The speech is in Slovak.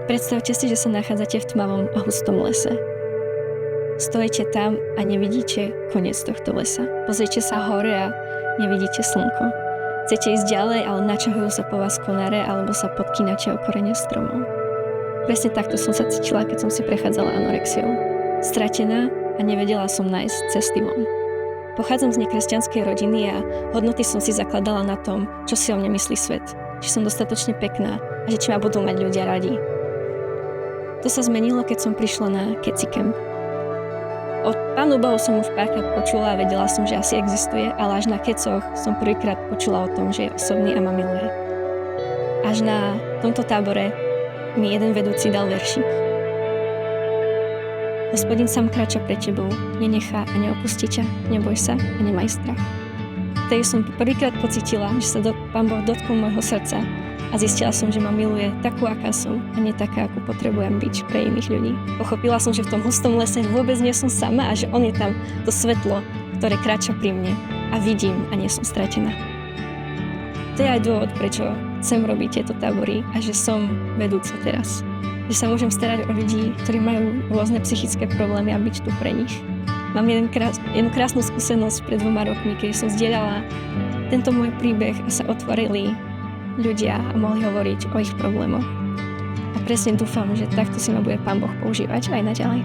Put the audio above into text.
Predstavte si, že sa nachádzate v tmavom a hustom lese. Stojíte tam a nevidíte koniec tohto lesa. Pozriete sa hore a nevidíte slnko. Chcete ísť ďalej, ale načahujú sa po vás konáre alebo sa podkýnate o korene stromov. Presne takto som sa cítila, keď som si prechádzala anorexiou. Stratená a nevedela som nájsť cesty von. Pochádzam z nekresťanskej rodiny a hodnoty som si zakladala na tom, čo si o mne myslí svet. Či som dostatočne pekná a že či ma budú mať ľudia radi. To sa zmenilo, keď som prišla na Keci Camp. O Pánu Bohu som už párkrát počula a vedela som, že asi existuje, ale až na Kecoch som prvýkrát počula o tom, že je osobný a ma miluje. Až na tomto tábore mi jeden vedúci dal veršík. Hospodin sám kráča pred tebou, nenechá a neopustí ťa, neboj sa a nemaj strach. Vtedy som prvýkrát pocítila, že sa Pán Boh dotkol môjho srdca a zistila som, že ma miluje takú, aká som a nie taká, akú potrebujem byť pre iných ľudí. Pochopila som, že v tom hustom lese vôbec nie som sama a že on je tam to svetlo, ktoré kráča pri mne a vidím a nie som stratená. To je aj dôvod, prečo chcem robiť tieto tábory a že som vedúca teraz. Že sa môžem starať o ľudí, ktorí majú rôzne psychické problémy a byť tu pre nich. Mám jednu krásnu skúsenosť pred 2 rokmi, keď som zdieľala tento môj príbeh a sa otvorili ľudia a mohli hovoriť o ich problémoch. A presne dúfam, že takto si ma bude Pán Boh používať aj naďalej.